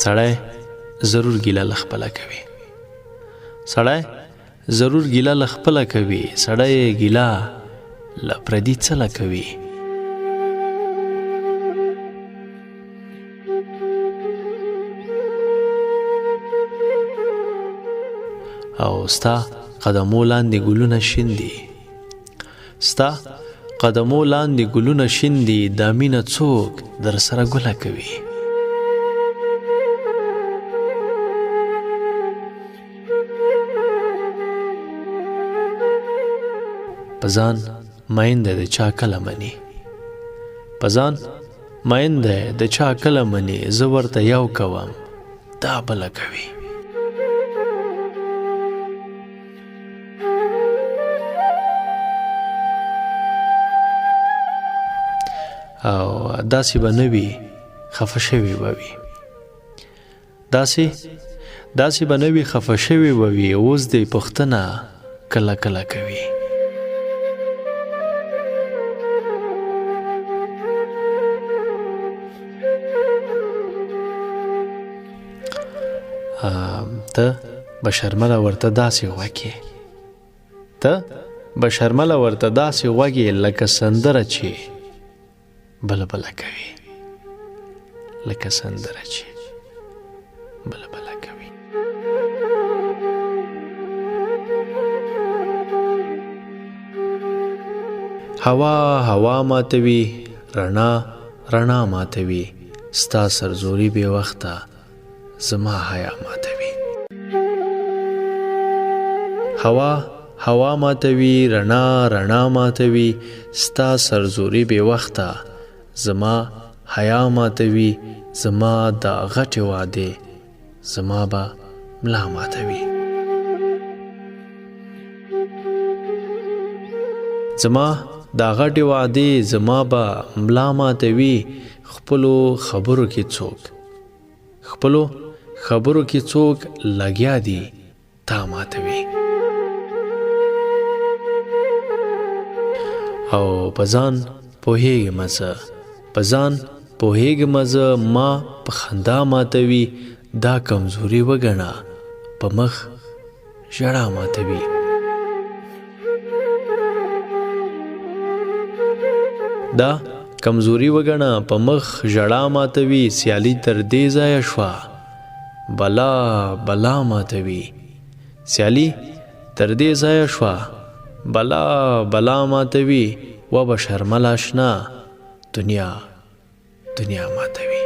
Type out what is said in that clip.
سړی ضرور ګیله له خپله کوي. سړی ضرور ګیله له خپله کوي. سړی ګیله له پردي څه له کوي. او ستا قدمو لاندې ګلونه شین دي. ستا قدمو لاندې ګلونه شین دي. دا مینه څوک در سره ګله کوي. په ځان مین دی د چا کله مني. په ځان مین دی د چا کله مني. زه ورته یو کوم دا بله کوي. او داسې به نه وي خفه شوي به وي. داسې به نه وي خفه شوي به وي. اوس دې پوښتنه کله کله کوي. ته به شرمله ورته داسې غوږې. ته به شرمله ورته داسې غوږې لکه سندره چې بله بله کوي. لکه سندره چې بله بله کوي. هوا هوا ماتوي. رڼا رڼا ماتوي. ستا سرزوري بې وخته زما حیا ماتوي. هوا هوا ماتوي. رڼا رڼا ماتوي. ستا سرزوري بې وخته زما حیا ماتوي. زما دا غټې وعدې زما به ملا ماتوي. زما دا غټې وعدې زما به ملا ماتوي. خپلو خبرو کې څوک لګیا دي تا ماتوي. او په ځان پوهېږم زه ما په خندا ماتوي. دا کمزوري وګڼه په مخ ژړا ماتوي. دا کمزوري وګڼه په مخ ژړا ماتوي. سیالي تر دې ځایه شوه بلا بلا ماتوي. سیالي تر دې ځایه شوه بلا بلا ماتوي. و به شرمله اشنا دنیا ماتوي.